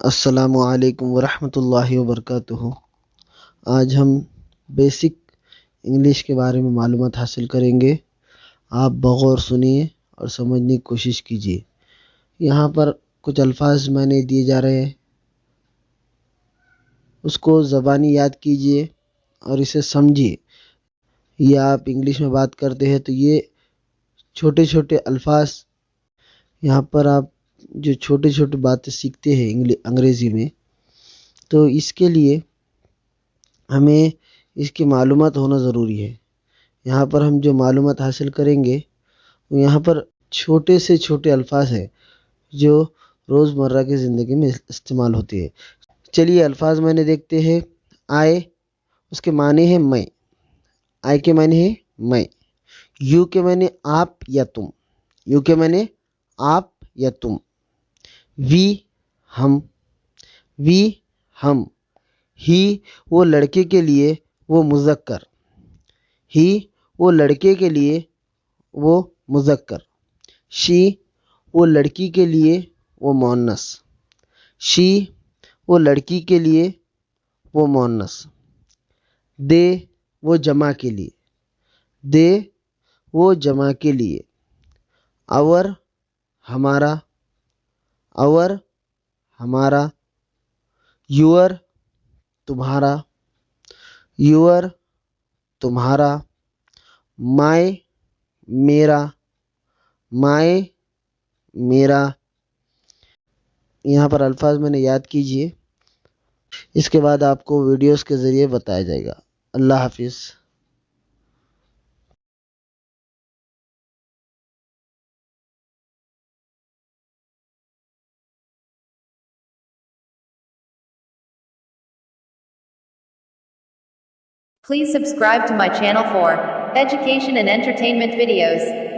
السلام علیکم ورحمۃ اللہ وبرکاتہ۔ آج ہم بیسک انگلش کے بارے میں معلومات حاصل کریں گے۔ آپ بغور سنیے اور سمجھنے کی کوشش کیجیے۔ یہاں پر کچھ الفاظ میں نے دیے جا رہے ہیں، اس کو زبانی یاد کیجیے اور اسے سمجھیے۔ یہ آپ انگلش میں بات کرتے ہیں تو یہ چھوٹے چھوٹے الفاظ، یہاں پر آپ جو چھوٹے چھوٹے باتیں سیکھتے ہیں انگریزی میں، تو اس کے لیے ہمیں اس کی معلومات ہونا ضروری ہے۔ یہاں پر ہم جو معلومات حاصل کریں گے، یہاں پر چھوٹے سے چھوٹے الفاظ ہیں جو روزمرہ کی زندگی میں استعمال ہوتے ہیں۔ چلیے الفاظ معنی دیکھتے ہیں۔ آئے، اس کے معنی ہے میں۔ آئے کے معنی ہے میں۔ یو کے معنی آپ یا تم۔ یو کے معنی آپ یا تم۔ وی ہم۔ وی ہم۔ ہی وہ لڑکے کے لیے وہ مذکر۔ ہی وہ لڑکے کے لیے وہ مذکر۔ شی وہ لڑکی کے لیے وہ مؤنث۔ شی وہ لڑکی کے لیے وہ مؤنث۔ دے وہ جمع کے لیے۔ دے وہ جمع کے لیے۔ اور ہمارا۔ اور ہمارا۔ یور تمہارا۔ یور تمہارا۔ مائے میرا۔ مائے میرا۔ یہاں پر الفاظ میں نے یاد کیجئے، اس کے بعد آپ کو ویڈیوز کے ذریعے بتایا جائے گا۔ اللہ حافظ۔ Please subscribe to my channel for education and entertainment videos.